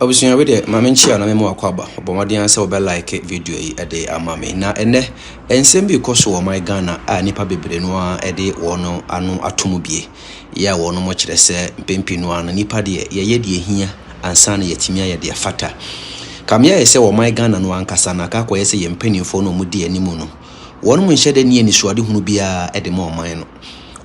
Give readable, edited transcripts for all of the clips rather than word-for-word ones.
Obviously, with the Mamenchi and Memo Aquaba, Bomadian Sober like video a day amame. Na ene, and same because of my Ghana, a nipa bebrenoa, a day or no, anu atumubie. Ya wono much the say, Pimpino and nipa de, ye here, and son yetimia de fata. Kamia say, or my Ghana no ankasana, kako ese yempenny for no mudi animuno. One mun shed any swadi hunubia at the more mine.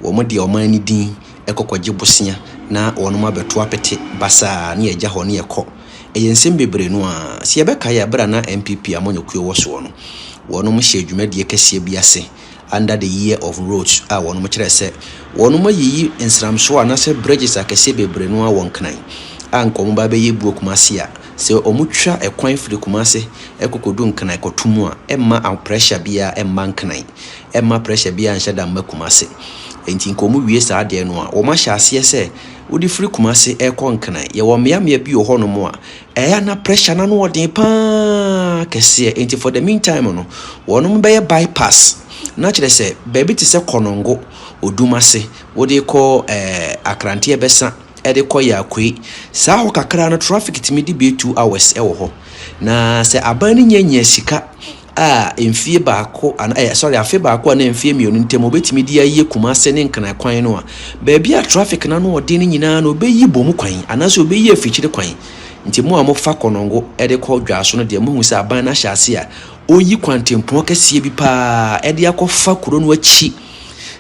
Womadi or mine din, eko kwa jibusia, na onuma betua pete, basa, ni eja honi eko. Ensem bebre no a se yebeka ya bra na MPP amonyokuo wo so no wono mo hye dwumade kese biase under the year of roads a wono mo kire se wono mo yiyi nsramso na se bridges akese bebre no a won knan ankom ba be yebu Kumasi a se omutwa ekwan firi Kumasi ekokodu nknan ekotumu a emma pressure bia emma nknan emma pressure bia anhyeda mma Kumasi enti nkomu wie saa de no a wo ma hye ase se wodi firi Kumasi ekonkana ye wo mea bi ho no mo a eya na pressure na no odin pa kese enti for the meantime no wono be bypass na kire se baby ti se konongo odumase wodi ko Accra besa ede ko ya kwi saa ho kakra no traffic timi di be 2 hours e wo ho na se abani nyanya sika enfie baako sorry afi baako na enfie mionu ntem obetimi di aye Kumasi ne nkana kwan no a baabi a traffic na no ode ne nyina na obeyi bom kwan anaso obeyi afikyire kwan nti mo amofa konongo ede ko dwaso no de mo hu se aban na hyase a oyi kwantempo kese bi pa ede akofa kuro no achi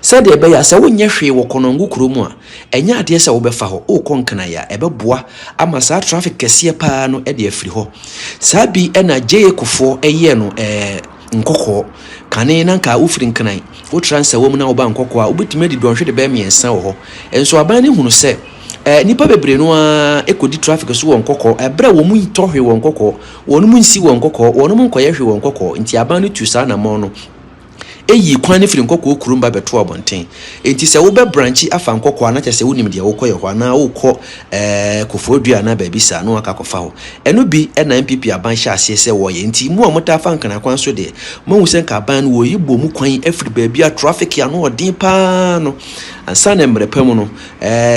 sade ebe ya se wonye hwe wo konongo kuro mu a enya ade se wo befa ho o konkana ya ebeboa ama sa traffic kese pa no ede afiri ho sabi ena jeye kufo eye no nkokko kane nanka ufiri nkanan wo transfer wo mu na wo ba nkokko a obetime di donhwe de be miensa wo ho enso aban ne hunu se nipa bebre no a ekodi traffic so wo nkokko ebra wo mu tohwe wo nkokko wonu mu nsi wo nkokko wonu mu nkoye hwe wo nkokko nti aban ne tu sa na mo no eyi kwan ne firi nkokko okurumba beto abonten enti se wo be branchi afa nkokko ana kyese wonim de wo koye ho ana wo kɔ kofodua na ba bi sa no aka kofa ho eno bi na MPP aban hya ase se wo ye enti mu amota afa nkana kwan so de mo hu se nka aban no wo yibo mu kwan afiri ba bi a traffic ya no odin pa no ansa na mrepam no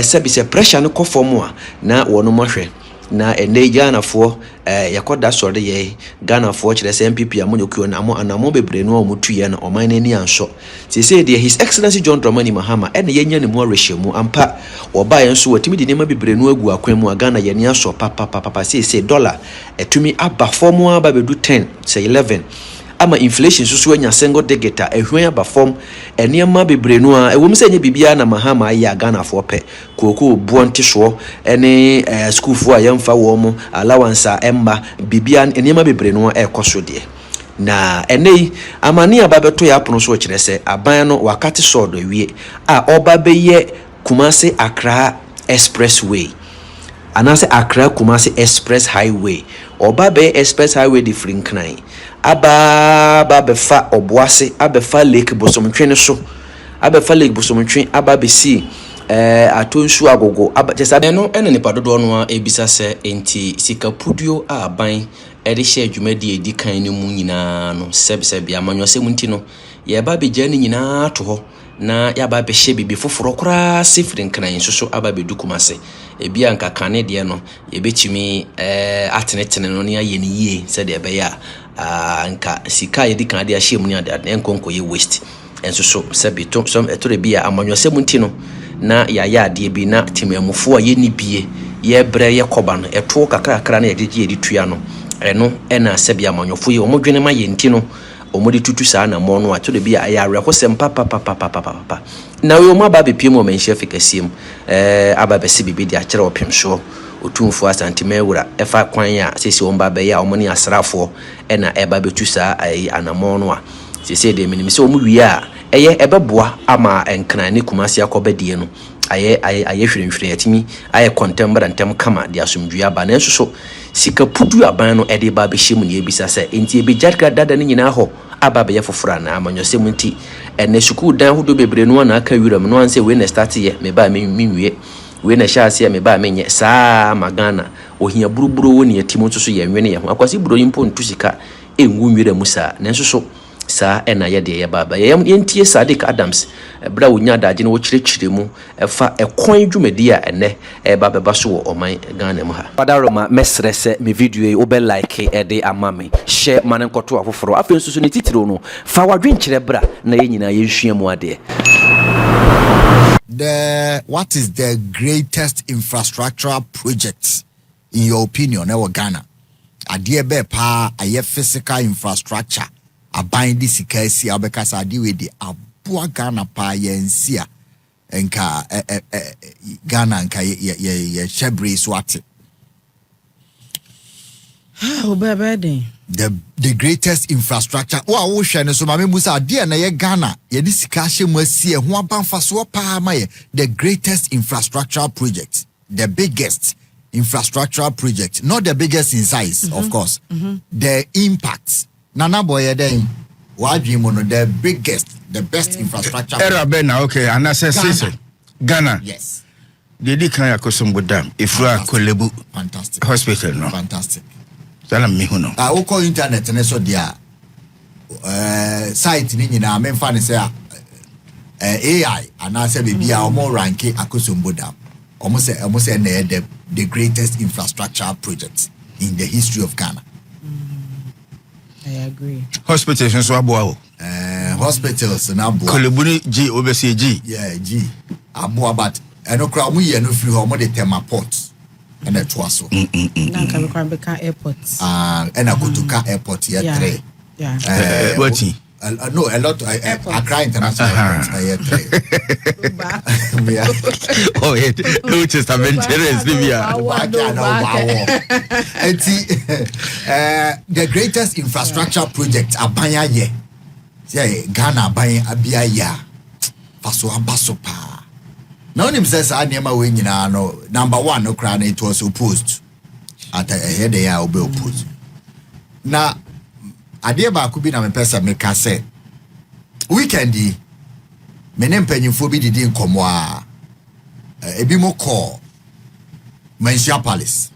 se bi se pressure no kɔfɔ mu a na wo no mohwe na ene Ghana fo yakoda sorde ye Ghana fo kire se MPP amonyokuo na anamo bebre no omutuye na oman nani anso se say de His Excellency John Dramani Mahama ene yenya ne mu arehemu ampa oba ye nso watimi de nema bebre no agu akwan mu Ghana ye ne aso papa say dollar etumi aba form aba bedu 10 say 11 ama inflation susu anya single digit ehwan aba form enema bebre no a ewom se nya bibia na Mahama ya Ghana fo pe koko buonte so ene school fo ayamfa wo mo allowance emma bibia enema bebre no ekoso de na enei amani ababeto ya pono so kire se aban no wakati so do wie a oba beye Kumasi Accra Expressway anase Accra-Kumasi Express Highway oba be Express Highway different kran aba befa oboase abefa lake bosomtwe so abefa lake bosomtwe aba besi atonsu agogo abajesa no ene nipa dodo no ebisa se enti sikapudio aban ede hye adwumadi edi kan ne mu nyina no sebi amanyose mu nti no ye ba be jani nyina to ho na ya ba be hye bibi foforo kora sifiri nkran so aba be du Kumasi ebia nka kane de no ye betimi atenetene no ne aye ne yie se de be ya nka sika ye di kan de ahye mu ne ade enkonko ye waste enso so sebi to som etore bia amanyose mu nti no na ya ade bi na timamufo a ye ni bie ye bre ye koba no eto kakra na ye gye edi tua no eno ena sebi amanyofo ye omodwene ma ye nti no omodi tutu saa na mo no atore bia ya rekosem papa na we mo aba be piem o menhye fikasiem aba be se bibi di akere opem so otumfo asantime wura efa kwan ya sesi omba be ya omoni asrafo ena eba betu saa anamo no a sesi de minim se omu wi a eye ebeboa ama enkran ne Kumasi akobadie no aye hwehwehwe atimi aye contemporary ntem kama de asomdua aba na nso so sika pudu aban no ede ba be hyemu ne ebisa se enti ebe jarka dada ne nyina ho aba be ye fofora na amanyose mu nti ene school dan hodo bebre no na aka wiram no anse we na start ye me ba me nwie we na sha ase me ba menye saa magana ohia buruburu woni atimo nso so ye nwene ye ho akwasi buro yimpo ntu sika engu nwere musa na nso so sa ena ye de ye baba ye ntie Sadiq Adams bra wonya daje no chirechire mu fa ekwan dwumadi a ene baba ba so wo oman Ghana mu ha padaroma mesre se me video e obe like e de amame share manen koto afoforo afenso so ne titiro no fa wadwenkyere bra na ye nyina ye nhua mu ade. What is the greatest infrastructural project in your opinion in Ghana? Adie be pa aye physical infrastructure aban di sika si abekasa adi we di aboa Ghana pa yensia enka Ghana nka ye shebre so ate. Oh baby, the greatest infrastructure wa wo hwe ne so ma me musa ade na ye Ghana ye di sika hye mu asie ho abanfa so pa ma ye the greatest infrastructural project, the biggest infrastructural project, not the biggest in size, of course. The impact nana boy den wa dream no the biggest, the best infrastructure era be na okay and I say Ghana. Yes, they di kan yakosombo dam ifra kolebu fantastic hospital no fantastic. Tell me who no. I call internet and so dia site ni nyina me fa ne say AI and I say be a more ranking akosombo dam. Almost say the greatest infrastructure project in the history of Ghana. I agree. Hospitals so aboa. Hospitals na aboa. Kolebuni G obese G. Yeah, G. Aboa but eno kra mu ye no free ho mo de tema port. And a twaso. Na kan we can airport. And a kutuka airport here 3. Yeah. What? No, a lot. Accra International Airport. Oh, which is adventurous, Libya. The greatest infrastructure project abanya ye. Yeah, Ghana abanya abia ya. Faso abaso pa. Now him says anema we nyina no number 1 no kra na it was opposed. At ahead they are opposed. Na ade ba ku bi na me pesa me ka se weekendi me ne mpanyimfo bi didi nkomo a ebi mo call Mansia Palace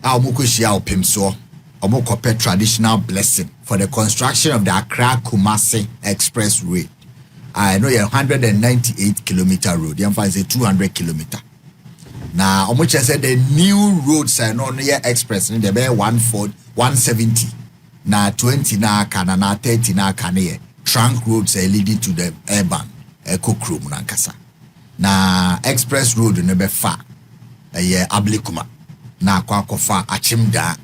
a mo ko hia opem so omo ko traditional blessing for the construction of the Accra-Kumasi Expressway. I know 198-kilometer road. You find say 200 kilometer. Now, omo said the new roads are no near express in the be 170. Na 20 na kana na 30 na kana trunk roads are leading to the urban Kokrom nankasa. Na express road ne be fa Ablikuma na kwa kofa Achimda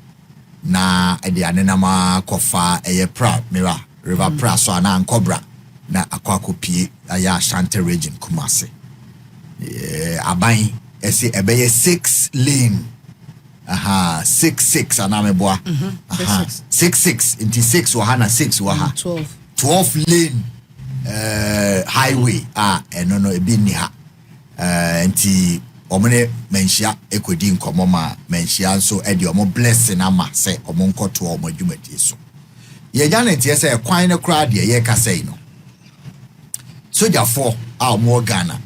na ede anenama kofa pra mira river pra so na Nkobra na akwa kopie aya Ashanti region Kumasi. Aban ese ebeye 6 lane 6 anameboa 6 into 6 wahana 6 waha 12 lane highway no ebi ni ha nti omene menhia ekodi nkomo ma menhia nso ede omo blessing ama se omo nkoto omo adwumadi so ye gane tie se kwan ne kra de ye ka sei no soja 4 omo Ghana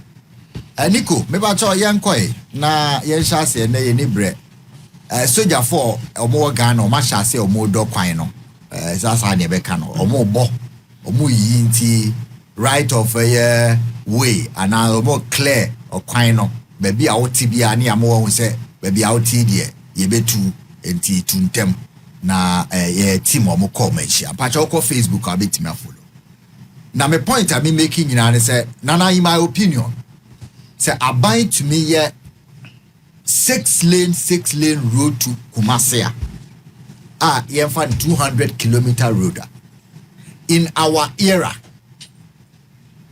Nico me ba cho yenkoi na ye hia se na ye ni bre soja 4 omo Ghana o ma hia se omo do kwan no sasa ne be ka no omo bo omo yi nti right of a way and omo clear o kwan no baby a woti bia ne amo wo se baby a woti de ye betu enti tuntem na ye team omo call mention pacha ko Facebook a betimi follow na me point I me making in and say nana in my opinion say abai to me ye 6 lane road to Kumasi ye fan 200 kilometer road in our era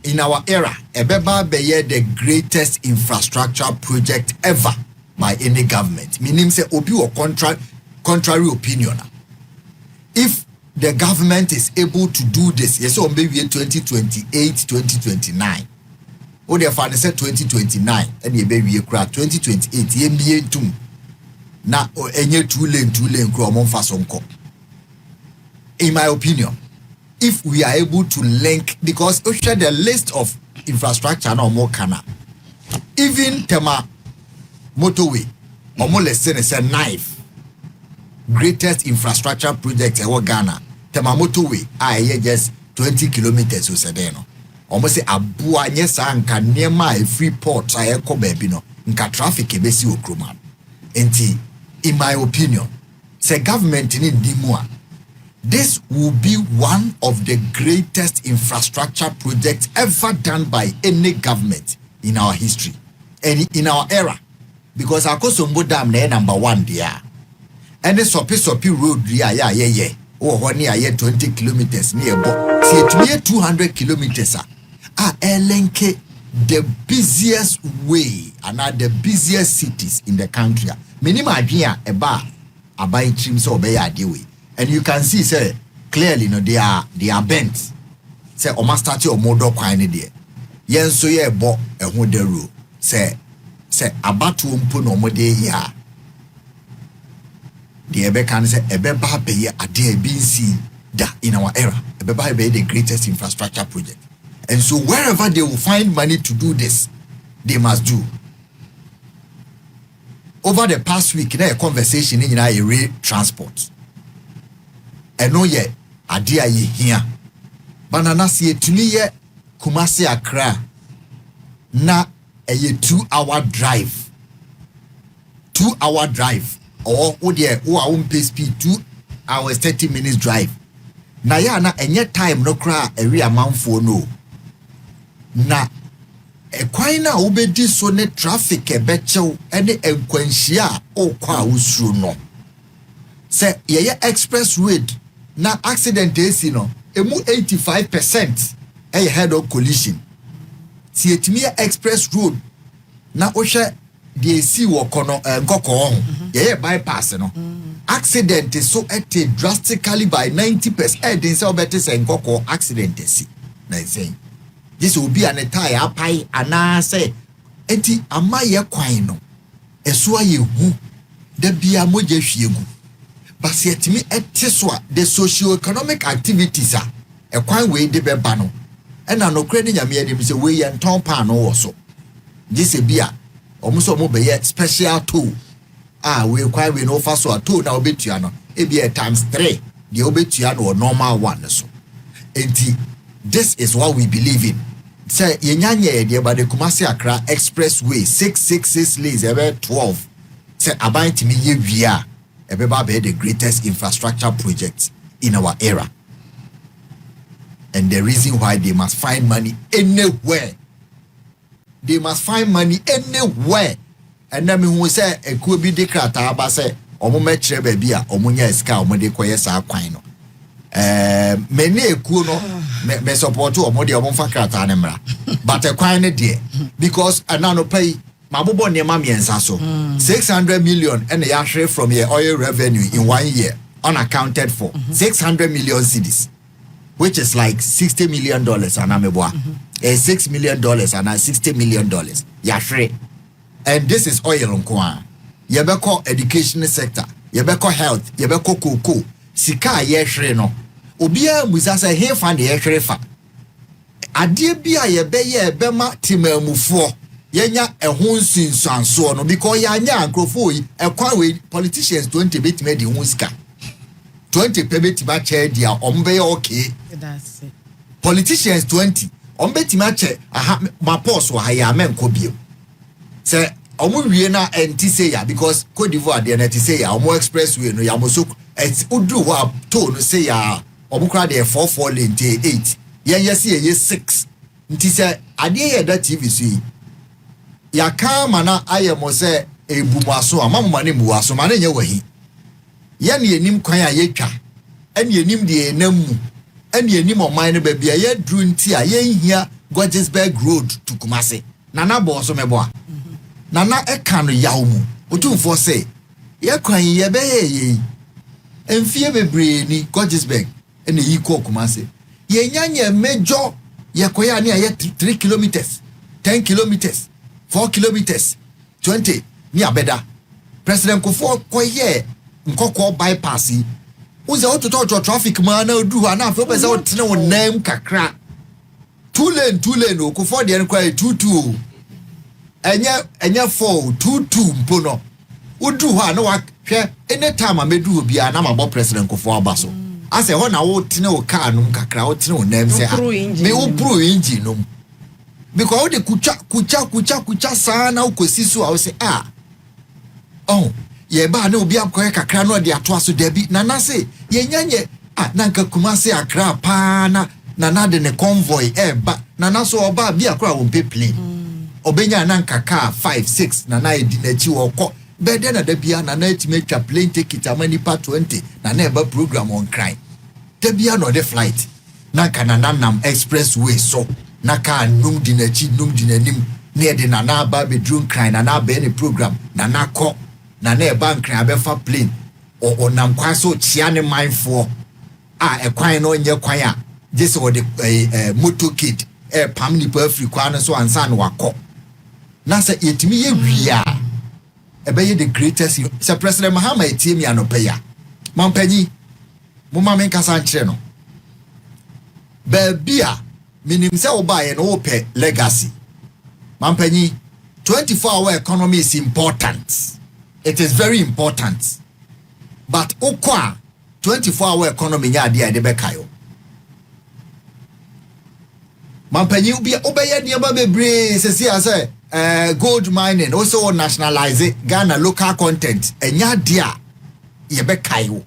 ebeba be ye the greatest infrastructure project ever by any government. Meaning say obi or contrary opinion. If the government is able to do this, yes, so maybe 2028, 2029. Or the father said 2029, and ye baby 2028, ye be too. Na enye 2 lane kromon fasonko. In my opinion, if we are able to link, because we share the list of infrastructure no more kana, even tema motorway or more less than a knife greatest infrastructure project in Ghana motorway I just 20 kilometers or said no almost say abua nyesa anka nema a free port I ko baby no nka traffic e besi okroma enti in my opinion say government in dimua this will be one of the greatest infrastructure projects ever done by any government in our history and in our era because Akosombo Dam na number 1 there and the sopi road yeah oh honey I 20 kilometers near see it near 200 kilometers elenke the busiest way and are the busiest cities in the country minimum adria eba abai trim so obey way and you can see say clearly no they are bent say o ma start your model kwan ne there yen so ye bo ehun the road say abatu mpo no mo de ya the ebe can say ebe ba be ye ade be see da in our era ebe ba be the greatest infrastructure project and so wherever they will find money to do this they must do. Over the past week na a conversation in a rail transport and no ye adia ye here banana see tuni ye Kumasi Accra na a 2-hour drive 2-hour drive or there who are pay speed 2 hours 30 minutes drive na ya na enye time no kra area manfo no na ekwan na obedi so ne traffic ebechew ene enkwanhia okwa usuru no se ye expressway na accident esi no emu 85% head on collision si etimi express road na ohwe de esi wo kono nkoko ye bypass no accident so ete drastically by 90% den say obeti say nkoko accident esi na say this will be an entire apai ana say enti amaye kwan no eso aye hu da bia moje hwiegu but etimi ete so the socio-economic activities kwan we de beba no ena no kra ni nyame adim say we ye nton pa no wo so this bia omuso mo be ye special tool we kwan we no fa so tool na obetua no e bia times 3 the obetua no normal one so enti this is what we believe in. Say yenyanye de ba the Kumasi Accra Expressway 666 lanes ebe 12. Say abantimi ye wia ebe ba be the greatest infrastructure project in our era. And the reason why they must find money anywhere. They must find money anywhere. And then we say e could be the krata aba say omo metre ba bia omo nya esika omo de koye sa kwan no. Many ekuo no me support o mo de o mfa krata ne mra but kwan ne de because anano pay mabobo ne ma miensa so 600 million and ya share from your oil revenue in 1 year unaccounted for 600 million cedis which is like $60 million anameboa $6 million and $60 million ya share and this is oil nko ye be call education sector ye be call health ye be call cocoa sika ye share no obia musasa he fa de hwere fa ade bia ye be ye be ma timamufo yenya ehun sinsanso no because ya anya ankrofo yi ekwan we politicians 20 bit me di hunska 20 pebeti ba che dia ombe okay that's it politicians 20 ombeti ma che aha ma pause wa ya menko bio se omo wie na enti say ya because Cote d'Ivoire de na enti say ya omo expressway no ya mo so et udu wa to no say ya obukra de 44 lane 8 yes ye 6 nti se ade ye da TV so ya ka mana ayemo se ebumaso amamma ne buwaso mana nye wahi ye ne enim kwan a yetwa ene enim de enamu ene enim oman ne ba bia ye dru nti a ye hia Gorgeousburg road to Kumasi nana boso mebo nana eka no yawmu otumfo se ye kwan ye be ye enfie bebre ni Gorgeousburg ene yi ko Kumasi ye nyanya mejo ye koya ni aye 3 kilometers 10 kilometers 4 kilometers 20 ni abeda president Kofo koye nkoko bypass uze ototo traffic ma na odu ha na afi pese otene wonam kakra 2 lane Kofo de en kwa 22 enye 4 22 mpo no odu ha na wa hwe anytime amedu obi na mabo president Kofo abaso I say ho na wo tene o car num kakra wo tene o nem say me wo pro engine num because wo de kucha saa na ukosi so I say oh ye ba na obi akoye kakra no de ato aso da bi na say ye nyanye na Accra-Kumasi Accra pa na de ne convoy ba na so oba bi akra wo pe plane obenya na car 5-6 na edi na chi wo kọ bede na da bia na etime twa plane ticket amani pa 20 na eba program on crime da bia no de flight na nam expressway so na ka num di na chi num di na nim na de na ba be drone crime na ba any program na kọ na eba crime abefa plane o nam kwa so chia ne mindful e kwan no nye kwan a just o de motorcade pam ni pa Africa na so ansa na wakọ na say yetimi ye wia ebe the greatest say President Mahama etie mi anope ya mampanyi mo ma men kasa nkyere no ba bia minim say oba ye no ope legacy mampanyi 24-hour economy is important, it is very important, but okwa 24-hour economy nya ade ade be kayo mampanyi obi obeye niam bebre sesi ase gold mining also nationalize it, Ghana local content enya dia ye be kayo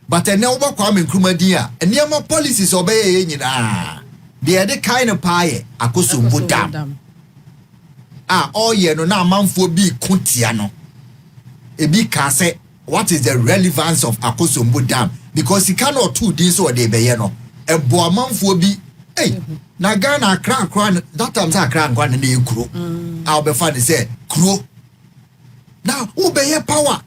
but ene oba kwa me nkruma din a eniama policies obeye ye nyina de de kai no paaye akosombo dam all ye no na amanfo bi kutia no ebi ka say what is the relevance of akosombo dam because he cannot do this or de be ye no ebo amanfo bi na Ghana Accra that time say Accra nkwa na ekuro I'll be funny say kuro now who be power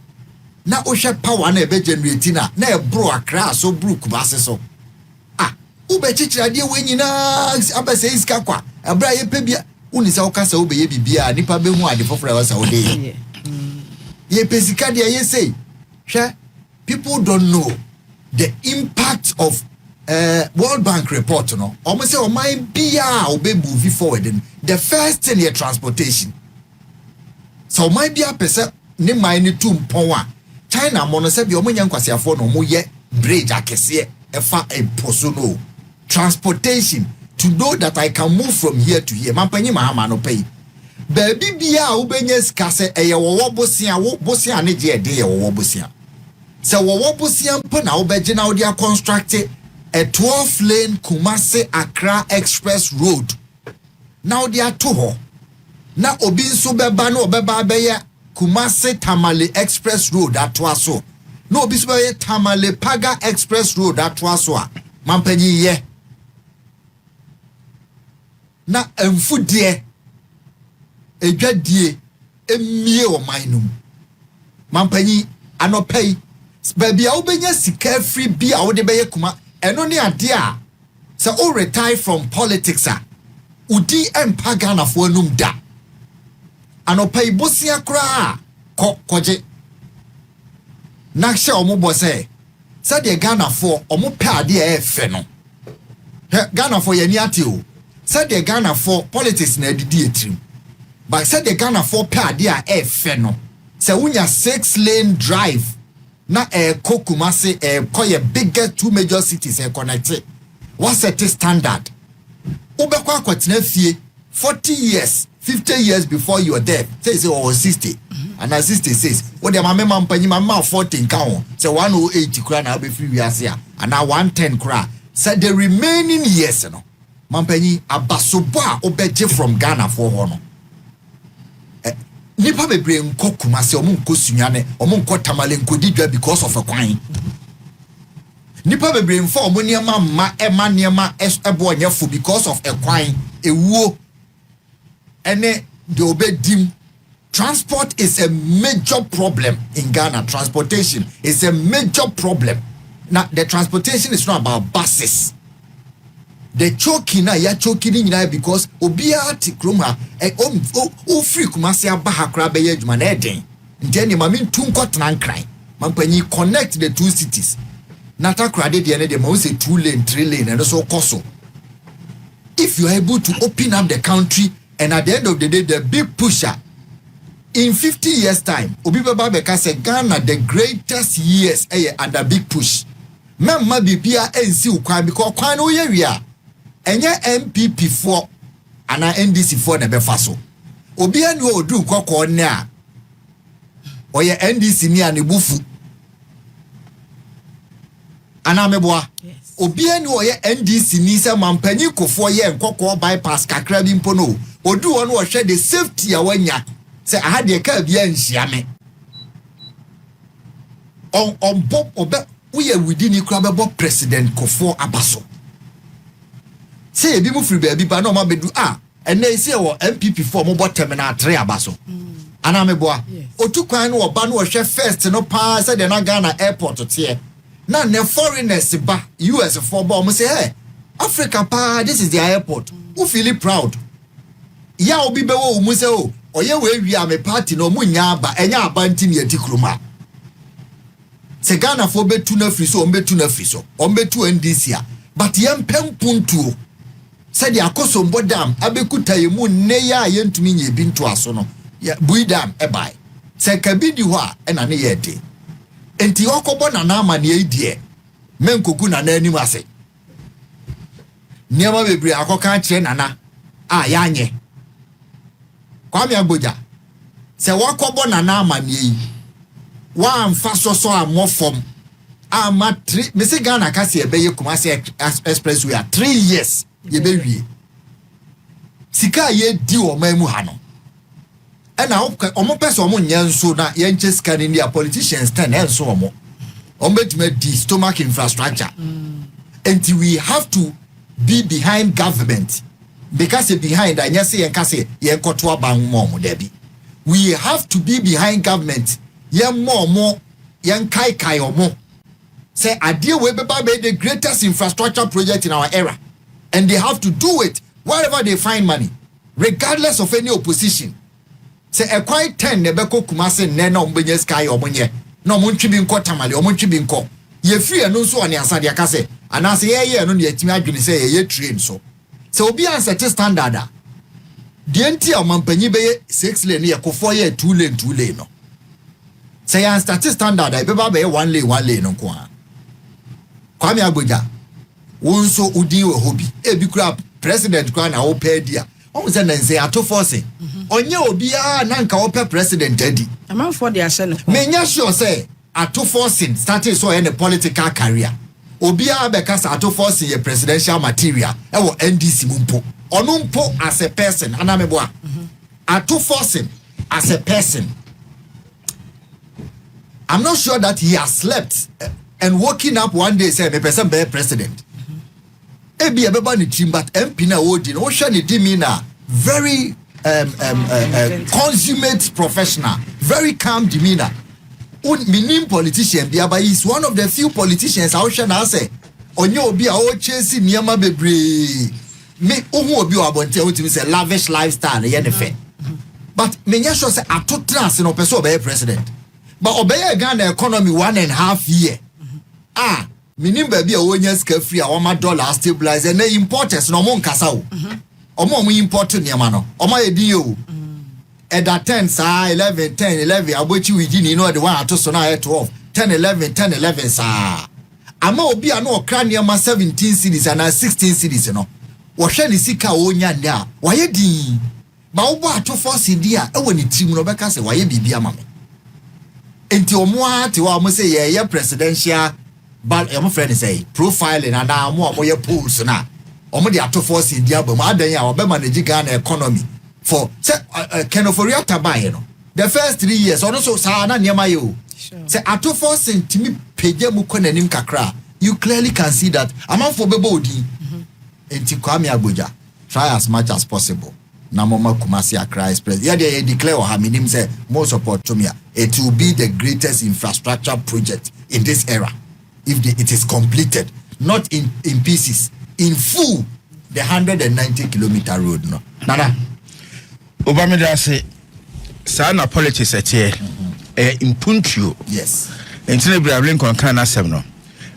na o hwe power na be generate na ebro Accra so bro Kumasi so who be chichira de we nyina abese iska kwa abra ye pebia uni say o kasa wo be ye bibia nipa be hu ade foforo wasa wo de ye pesika de ye say hwe people don't know the impact of World Bank report no almost say o my bia o be move forward the first thing here transportation so my bia pese ne man ni tumpon a China mo no say bi o nya nkwasiafo no mo ye bridge akese e fa poso no transportation to know that I can move from here to here mampanyi Mahama no pay baby bia o benye ska se eye wo bosia ne je de ye wo bosia se wo bosia mpo na wo beje na wo dia construct a 12-lane Kumasi Accra Express Road. Now they are two. Now obi nso beba no obeba beye Kumasi Tamale Express Road that was so. No obi nso beye Tamale Paga Express Road that was so. Mampanyi ye. Na emfudie edwadie emie o mainum. Mampanyi anopei baby a obenya sika free bi a wo de beye kuma eno ni ade a se o retire from politics a udi empa Ghana fo anum da anopai bosia kra koje na hye omobo se de Ghana fo omo pe ade a efe no Ghana fo yani ate o de Ghana fo politics na adidi etrim but de Ghana fo pe ade a efe no se unya 6-lane drive na Kumasi koye bigger 2 major cities connected. What's the standard? Ubekwa kwatena fie 40 years, 50 years before you are there. Say 60. And as 66. What the mama mampanyi mama 14 count. Say 108 kra na be free wiase and now 110 kra. Say the remaining years no. Mampanyi abasobo a obeje from Ghana for hono. Nipa bebre nko Kumasi omo nko sunyane omo nko Tamale nko didwa because of a kwan nipa bebre mfa omo niema ma ema niema ebo onyefo because of a kwan ewuo ene de obedim. Transport is a major problem in Ghana. Transportation is a major problem. Now the transportation is not about buses. The choking na ya choking in because obia ti kroma o free Kumasi abaha kra be adwuma na eden nteni ma min tun kwatena nkran mampanyi connect the two cities nata kra de ne de ma say 2-lane 3-lane and so koso. If you are able to open up the country and at the end of the day the big pusher in 50 years time obi baba be ka say Ghana the greatest years under big push memma bibia ensi ukwan because kwan no ye wi a enye MPP for ana NDC for na befa so obi anu odu kokko ne a oye NDC ni anebufu ana meboa obi anu oye NDC ni se mampanyi kofo ye nkokko bypass kakra bi mpo no odu won wo hwe the safety a wanya se aha de ka bia nhia me on bob obe we within ikra bebo president kofo abaso say ebi mu free baby ba no ma bedu ene say wo MPP for mo terminal 3 abaso ana meboa otu kwan no oba no hwe first no pa say de na Ghana airport tie na ne foreigners ba US for ba mo say hey Africa pa this is the airport who feel proud ya obi be wo mu say o oye we wi am party no mu nya ba enya abanti ne atikruma se Ghana for betu na free so ombetu na free so ombetu NDC a but yem pempuntuo se dia akosombo dam abekuta yemu ne ya yentumi nye bintu aso no ya bui dam ebai se kabidi ho a ena ne yede enti okobo na na ama ne edie menkoku na anim ase niama bebre akoka kire nana ya anye kwame agboja se wakobo na na ama ne yi wa mfa so amofom ama 3 mesi Ghana kase ebeye Kumasi Expressway 3 years ye bewie sika ye di o mamu ha no ena omo pese omo nyanso na ye nche sika ni dia politicians ten enso omo betime di stomach infrastructure and we have to be behind government because behind anya se ye kase ye nkoto aban mo debi we have to be behind government ye mo ye kai omo say adie we beba be the greatest infrastructure project in our era and they have to do it wherever they find money regardless of any opposition say a quite 10 nebeko Kumasi ne na ombenye sky omonye na omontwi nko tamale omontwi nko ye free no so oni asade aka say anase ye no ne yatimi adwene say ye train so obi answer standard a de enti amampanyi be 6 lane ye kofo ye 2 lane no say yan start standard a be ba be 1 lane no ko a kwame agboja wonso udi we hobi ebi kura president kwa na opa dia o se na nse ato force onye obi na nka opa president adi amanfo de ahye ne menya sure say ato force started so any political career obi be kasa ato force ye presidential material e wo NDC mumpo ono mpo as a person anameboa ato force as a person I'm not sure that he has slept and waking up one day say me person be president ebi ebeba ni team but MP na wodi no hwe ni dimi na very consummate professional very calm demeanor minim politician bia ba is one of the few politicians I hwe na say onye obi a o chase niama bebre me ohu obi o abonte o timi say lavish lifestyle ye ne fe but menya sure say atotrans no person be president but obey Ghana economy 1.5 year minim baby a wonya ska free a woma dollar stabilize na importers no mo nkasa wo omo import niam no omo edi yo eda 10 sa 11 10 11 abochi wigini no de one ato so na 12 10 11 10 11 sa ama obi a no okra niam 17 cities and 16 cities no wo hwe ni sika wonya ne a waye din ba wo bo ato force di a e woni team no beka se waye bibia ma me enti omo ate wa mo se ye presidential but your friend say profiling and now your pools na omo de ato force India but adan ya obe manage Ghana economy for say Kenoforia tabai no the first 3 years ono so sa na niam ayo say ato force ntimi pege mu konanim kakra you clearly can see that amanfo bebo odi enti kwame agboja try as much as possible na mama Kumasi Accra Express yeah they declare or haminim say more support to me it will be the greatest infrastructure project in this era if it is completed, not in pieces, in full, the 190-kilometer road. No, Nana. Obama say, "Sana politics at here, impuntio." Yes. Until Abraham Lincoln seven.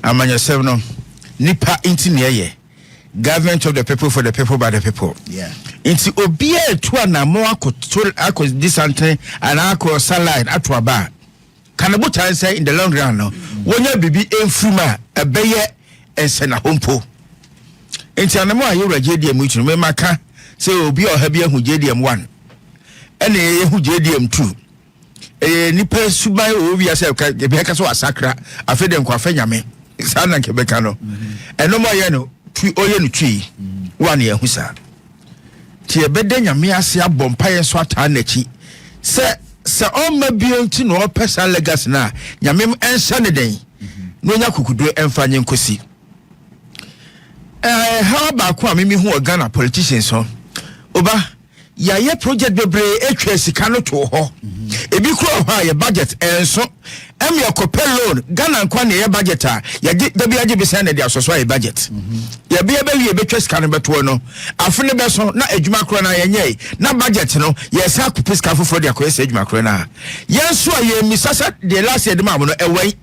Amanya seven. Nipa intinye. Government of the people for the people by the people. Yeah. Inti obie tu na mo akotol disante and salad atwaba. Kanabuta say in the long run no wonya bibi enfuma ebeye ensena hompo enti anamo aye JDM uchu me maka say obi oha bi ahu JDM 1 ene ye hu JDM 2 nipa subai obi ase ka be ka so asakra afede nkwa afanyame sana nke beka no eno mo ye no twi oye no twi one ye hu sa ti ebede nyame ase abompa ye so ata na chi se on ma bio nti no person legacy na nyame ensa ne den no nya kukudu emfanye nkosi how about kwa mimi hu Ghana politicians so oba ya ye project bebre etwa sika no to ho ebi kro ho ya budget enso em ya kopel loan Ghana kwa ne ye budget a ya da bi age bi san na dia soso ya budget ya bi wie betwa sika no beto no afene be so na adwuma kro na yenye na budget no ya sa ko piska foforo dia ko ye adwuma kro na yenso ya misasa the last year dem no ewai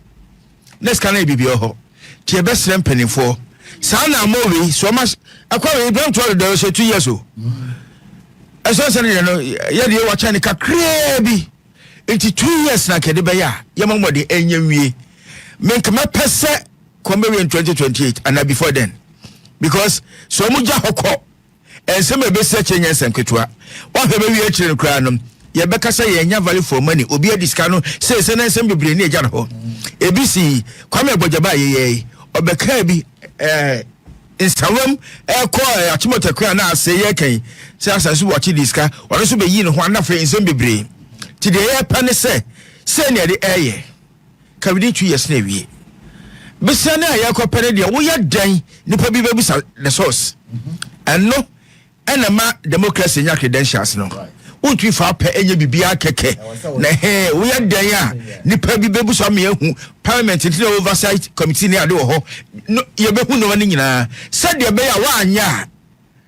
next kana bibi ho tie be srem penifo sana mowi so much akwa we don't tell the 2 years o essentially no ye de wa chani kakra bi enti 2 years na kede be ya ye mamode enya wie menka ma pese kombe in 2028 and before then because so mu ja hokọ ensem be se chenye ensem ketwa wa be wie chire kra no ye beka say ye nya value for money obi adiska no se na ensem bebre ne eja no ebisi kwame gbojaba ye obeka bi Instagram call Achimotekwa na say ye kan say asasu watch diska oro so be yi no ho na fe nsem bebre ti de ye pa ne say ne de eye ka bi 2 years na wie bisa na ya ko pere de wo ya dan nipa bi bebusa the source and no enema democracy nya credentials no untwi fa pa enye bibia keke na wo ya dan a nipa bi bebusa me ehu parliament the oversight committee ni ade wo ho ye behu no wani nyina said ye be ya wa anya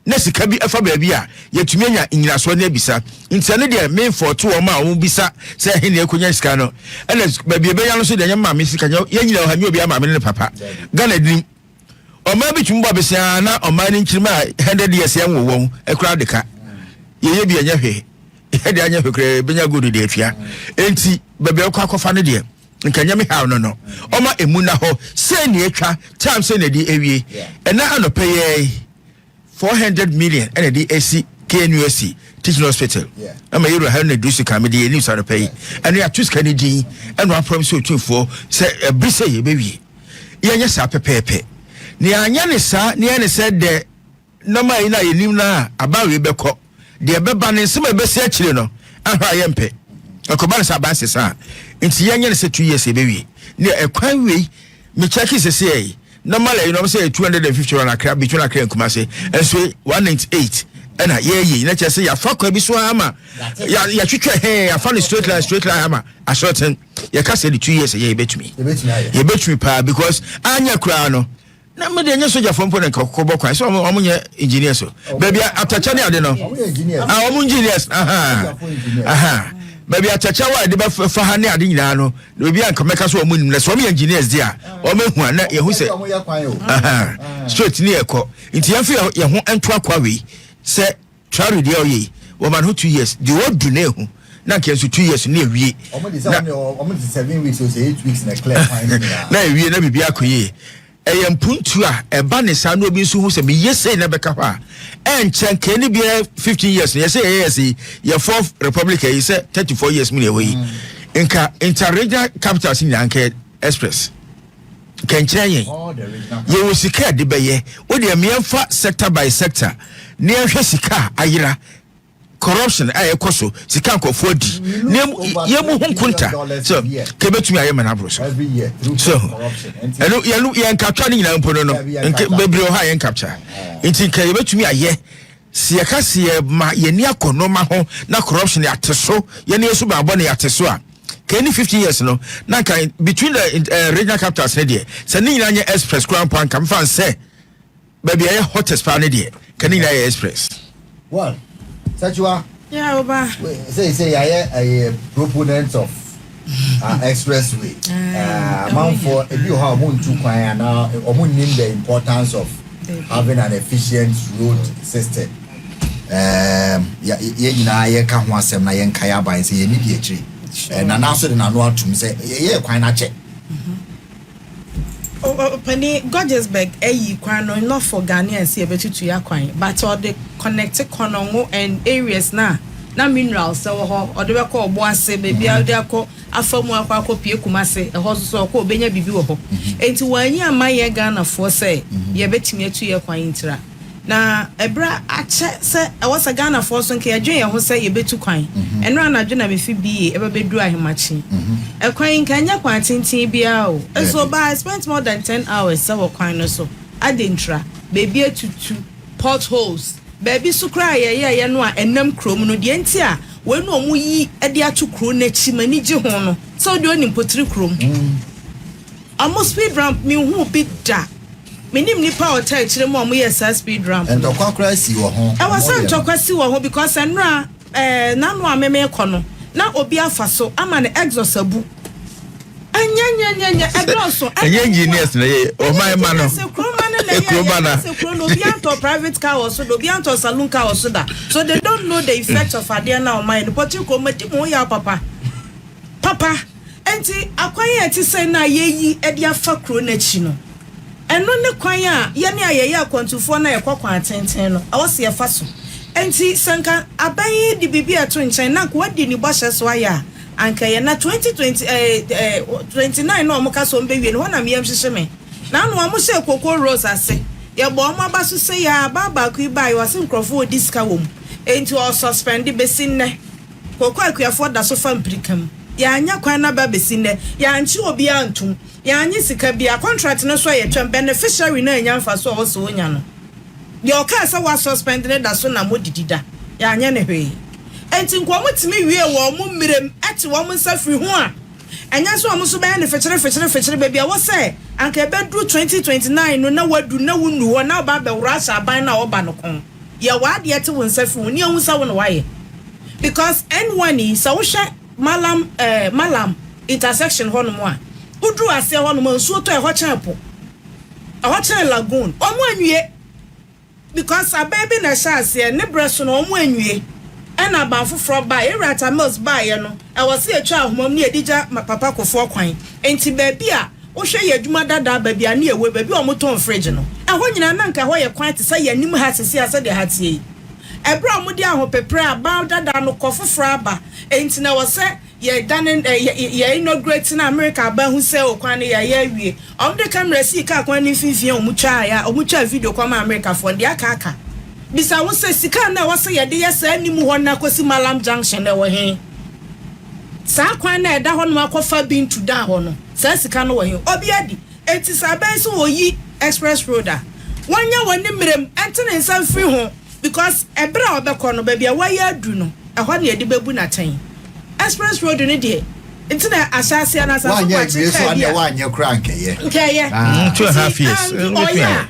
na sika bi afa ba bi a yetumi anya nyina so na bisa ntane de me for to wo ma wo bisa se he na ekonya sika no ena ba bi be ya no so de nya ma me sika ye nyina wo ha nyobi ama me ne papa Ghana dim o ma bi tumba besia na o ma ni nkirima 100 years yan wo won ekura de ka ye bi anya hwe ye de anya hwe kra benya godu de afia enti ba bi akwa kofa ne de nkanya me ha no oma emuna ho se ne etwa time se ne di ewie ena anope ye 400 million ena di AC KNUSC teaching hospital ama yero ha na dusu kamede ye news anope yi ena ya tuska ne din ena wa promise otwefo se brise ye bewie ye nya sa pepepe ne anya ne sa ne ne se de no mai na ye nim na abawe beko de beba ne nsema be se akire no ahwa ye mpe akoba sa ba sesa nti yenye se 2 years ebewie ne ekwan wei me check say normal you know say 250 on Accra between Accra and Kumasi enso 198 ena ye na che say ya fa kwa bi so ama ya twetwe ya fa straight line ama a shorten ya ka say the 2 years ye betumi pa because anya kura no na me de nya soja fompo ne kokobọ kwa so omo nye engineer so baby atacha ne ade no omo engineers aha baby atacha wa de ba fa ha ne ade nyina no obi an kameka so omo nim na so omo engineers dia omo hu na ye hu se aha straight ne ekọ nti ya fi ye hu ento akwa we se trade dia oyi wo man hu 2 years di wodu na ehu na ke so 2 years na ewie omo di 7 weeks so 8 weeks na clear fine na ewie na bibia koye mpuntu a eba ne sa no obi nso hu se me yese na beka fa enchen ke ni bia 15 years ye say yes ye fourth republic ye say 34 years me we nka interregional capitals ni anke express kenchen ye wo sika de beye wo de me mfa sector by sector ne hwe sika ayira corruption ekoso sika nkofo di ne ye mu hunkunta so ke betumi aye manabro so so eno ye nkatwa ni nyina mpo no nke bebre o ha ye capture nti ke betumi aye sie ka sie ma ye ni akono ma ho na corruption ya teso ye ne yesu ba abo ne ya teso a ke ni 50 years no na kan between the regional capitals ne de se ni nyina nye express crown point kam fan se baby aye hottest pa ne de ke ni nyina ye express well Sajua. Yeah, Oba. Say I proponent of Expressway. Amount for if you have one to choir now, name the importance of having an efficient road system. Yeah, can't want some na kaya by say immediately. And also the annual to say, yeah, quite not check. Penny Gorgeousberg, Kwano, not for Ghanaians here, but to your coin, but all the connected Konongo and areas now. Na minerals so or the call boase baby out there call afamu akwa Accra-Kumasi a horse so call benya bibi wo ho enti wan ya maye Ghana for say ye betimi atu ye kwan intra na ebra ache say e was a Ghana for so nke adwen ye ho say ye betu kwan eno anadwo na me fi bi e ba bedu ahemachi e kwan kanya kwan tintin bia o so ba I spent more than 10 hours so kwan no so adentra baby etutu potholes baby so cry ye no a enam krom no de enti a we no omu yi e de atu kro na chi mani gi ho no so de oni potri krom almost speed ramp me hu bi da menim ni power tie kire mo omu ye sa speed ramp and tokwa si wo ho e was an tokwa si wo ho because enra na no ameme kono na obi afa so ama na exhaust abu anya adroso engineers na ye o my man no no bianto private car or so do bianto saloon car or so that so they don't know the effect of adea now mind but you come mo ya papa enti akwan ya ti say na ye yi e dia fa kro na chi no eno ne kwan a ye ne aye ya kwantufo na ye kwakwan atenten no awose ye fa so enti sanka aban di bibi ato nchen na ko wadi ni boshe so aya anka ye na 29 no mo ka so mbe wie no na me yam hye me na no mo hye kokoro rose ase ye bo mo ba so say ya baba ku ibai wase nkrofo diska wom enti o suspend besin ne kokko akuafo da so fa mpirikam ya anya kwan na ba besin ne ya anchi obi antum ya anyi sika bia contract no so ye twem beneficiary na anya mfa so wo so onya no ye o ka sa wa suspend ne da so na modidida ya anya ne hwe enti nko mo timi wie wo mo mmirem ati wo mo nsafri ho a anya so mo so be ne fechire baby wo say anka be dru 2029 no na wadu na wunu ho na ba be wrasa aban na oba no kon ye wa de ati wo nsafri ho ni ehun sa wo no waye because anyone so wo hwe malam intersection ho no mo a udru ase ho no mo nsuo to e ho chepo e ho chen lagoon omo anwie because a baby na sha ase ne breast no omo anwie ena ba foforo ba erata mills ba ye no e wose atwa ahomam ne edija papa kofo kwan enti baby a wo hwe ye adwuma dada ba bia ne ewe baby o moton fridge no ho nyina na nka ho ye kwan te say yanim ha sisi ase de hatie ebra mo de ahopepre aba dada no kofoforo aba enti na wose ye danen ye inaugurate na America ba hu se okwan ne ye awie de camera si ka kwan ne fifia o mu twa video kwa America for de aka bisa wo se sika na wo se ye de yesa animu ho na kosi Malam Junction na wo he sa kwan na eda ho no akofa bintu da ho no sa sika no wo he obi adi enti sa ban so wo yi express road a wonya woni mrem ente ne nsan free ho because ebra obekọ no ba bia wa ya adu no ehọ na ye de bebu na ten express road ni de enti na asase na sa so kwachi ka bia wanya krank ye nkeye 2.5 years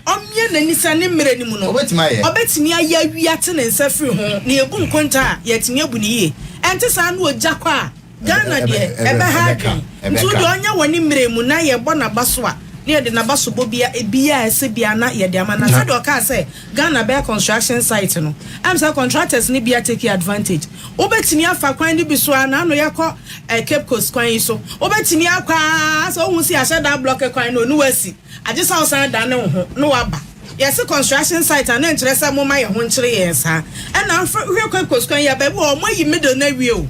omye na nisa ne mre ni mu no obetimi aya wiate ne nsa free ho na ebu nkonta a yetimi ebu ni ye enti sa na ojakwa a Ghana de ebe ha kan ntu de onya woni mre mu na ye bo na baso a ne de na baso bo bia ebia ese bia na ye de amana sa de o ka say Ghana be construction site no am say contractors ni bia take advantage obetimi afa kwan ni bi so na no ye ko Cape Coast kwan yi so obetimi akwa so hu si ahye da block kwan no nu wasi agisa osan da ne ho no waba yes construction site and interest mo ma ye ho nkire yensa na hwe Cape Coast kwan ya ba bi o mo yi middle na wie o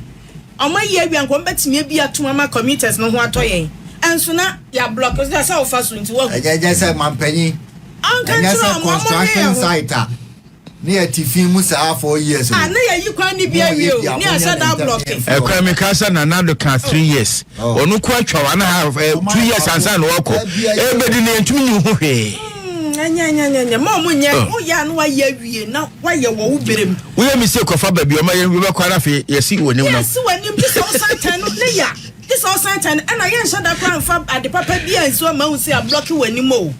omo yi awi anko betimi bi atuma ma commuters no ho atoyen enso na ya block so say ofa so nti wo ejeje say mampanyi anya say construction site a ne atifin mu sa 4 years na ya yi kwan ni bi awi o ni asa da block kwa me kasa na nado ka 3 years onu kwa atwa na 2 years ansa no wako ebedi ne ntumi ni ho hwe anya mo nye wo ya no wa ya wie na wa ye wo wo berem wo ya mi se kofa ba bi o ma ye be kwa na fe yesi wonim no yesi wonim ti so santan no ne ya ti so santan ana ye nso da kwa mfa ade papa bi anso ma wo se a block wonim o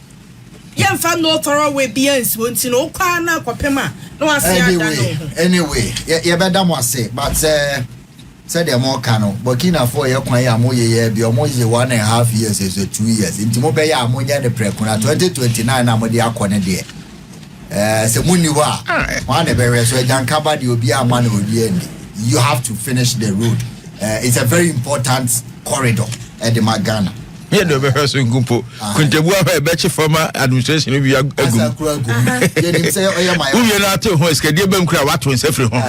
ye mfa no thorough way bi anso nti no kwa na kopema no ase ada no anyway ye be da mo ase but said the more cano Burkina for your kwan ya mo ye bi o mo ye 1.5 years is 2 years nti mo be ya mo nya ne prekuna 2029 na mo de akone de se muni wa one be so jankaba de obi ama na obi eni you have to finish the road it's a very important corridor at the Ghana me do be so ngumpo kuntebu a be former administration bi agum ye say oyema uye na ate ho skade bam kura wato nsafre ho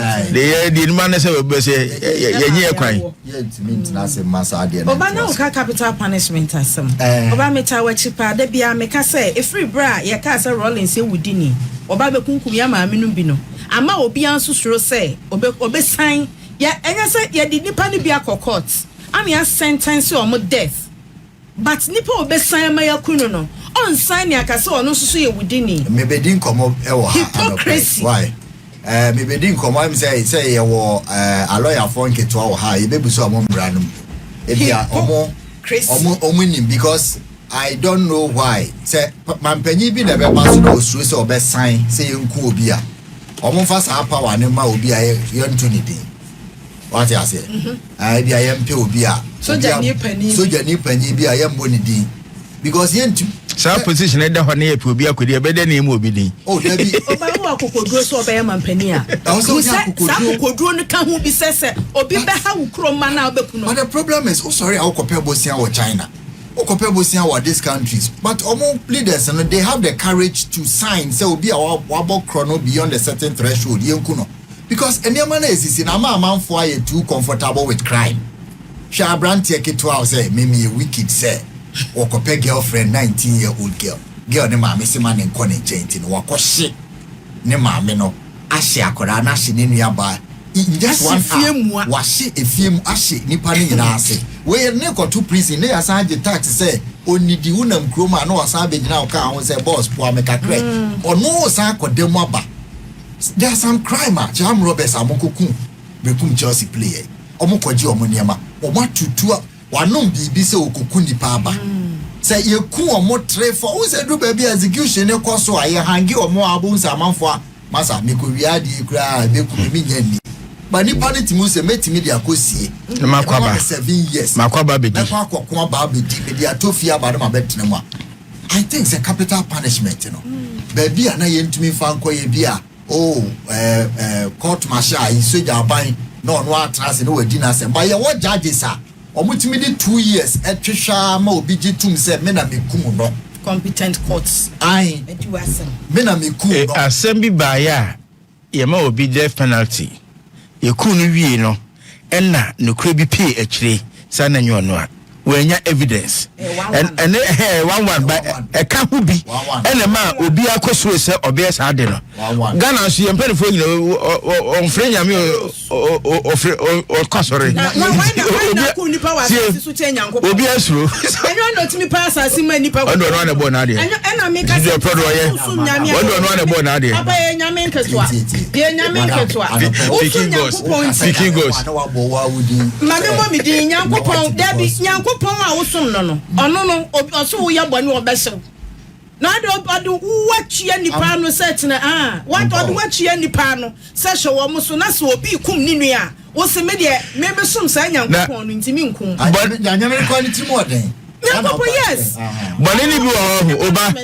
de man say be say ye kwan ye ntimi na say masa ade na oba na uka capital punishment asem oba meta wachi pa da bia meka say free bra ye ka say rolling say wudini oba be kunkum ya ma amenu bi no ama obi anso suro say obe sign ya enya say ye di nipa ni bia court am ya sentence o mo death but nipa obe sign ma ya kunu no on sign ya ka say ono so ye wudini me be din komo e wo hypocrisy why me be din komo am say ye wo a lawyer for nketo wo ha ye bebu so omo mbra no e bia omo nim because I don't know why say mampanyi bi na be ba so go suro say obe sign say yenku obi a omo fa sa power ne ma obi a ye ntoni din what you say bia ye mpe obi a soja ni pani bia ye mbo ni din because ye ntu sa position e da ho na ye pe obi akodi e be de na mu obi din oh dabi oba wo akokoduro so oba ye mampani a sa akokoduro no ka ho bi sese obi be ha wukro ma na obeku no but the problem is sorry I compare Bosnia or China compare Bosnia or these countries but among leaders and they have the courage to sign say obi a wabo chrono beyond a certain threshold yenkuno because any man is in ama for you too comfortable with crime sha brand take it to say me wicked say or compare girlfriend 19-year-old girl ne ma me se man enko ne nti no wakohye ne ma me no ahye akora na ahye ne nuaba just one washi efiem ahye nipa ne nyina ase we ne ko to prison ne asan je tax say onidi unam kroma na wasan be gina ka ho say boss po ameka crack ono san kodem aba there some crime jam robbers amokokun bekum Chelsea player omokoji omoniema omatutu wanom bibi say okokun nipa aba say yeku omo tre for who say do baby execution e koso aye hangi omo abunsa amanfo masa mekowiade kura bekum mi nyani but nipa ne timu say metimi dia kosie makwaba 7 years makwaba be di makwakwa ba be di dia tofia ba ma betena mu I think it's a capital punishment you know baby ana yentumi fa nkoye bia court martial in soja ban no atrase no wadi na say but ye what judges are omutimi di 2 years etwehwa ma obi gitum say me na mekum no competent courts ai me na mekum no asem ba ya ye ma obi death penalty ye kunu wie no enna no kura bi pay akire sa na nyo no a wenya evidence and one by a couple be and a man will be a cost with obvious adeno Ghana so yempere fo nyina on friend yami or sorry obi asuro enyo no timi pass asima nipa ondo no na bo na de enna me ka se prodo ye ondo no na bo na de aba ye nyame nketua ye nyame nketua speaking goes mame mo mi di nyankopon dabi nyankopon a wosom no ono no oso wo ya bone obehyew na ado watchia nipa no setna what ado watchia nipa no se hwe wo so na se obi kum ni nua wo se me de me be som sa nyankopon no ntimi nkum but nyame quality more than yes bonene bi wo oba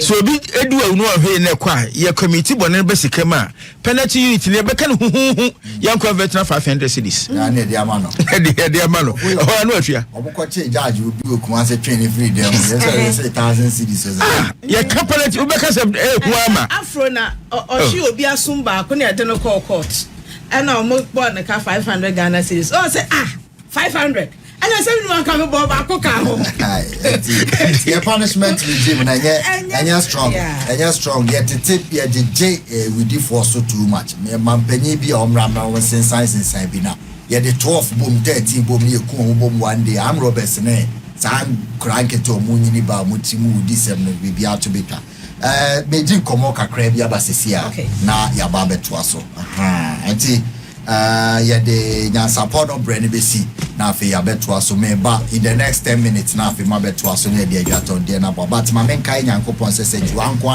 so obi edu awunu ahwe ne kwa ye committee bonene be sikama penalty unit ne be kan huhu yanko veteran 500 cedis na ne dia ma no dia ma no o na afia obokoche judge obi Kumasi train free dem yes 1000 cedis ye penalty obi ka se huama afro na oshi obi asumba ko ne de no court ana mo bo na ka 500 Ghana cedis o say 500 and I said no come Bob Akoko. The punishment regime and you're strong yet the tip ya DJ we do for so too much. Me mampenyi bi omrama was science inside bi now. Yeah the 12 boom 13 boom ye boom one day I'm Roberts ne san crank to munyi ni ba mutimu disem no bi bia to beta. Meji komo kakra bi abasesia na ya ba beto so. Anti yeah the nya support no brand be see na fe ya beto so me ba in the next 10 minutes na fe ma beto so na dia jaton dia na but ma men kai nyankopon se ju anko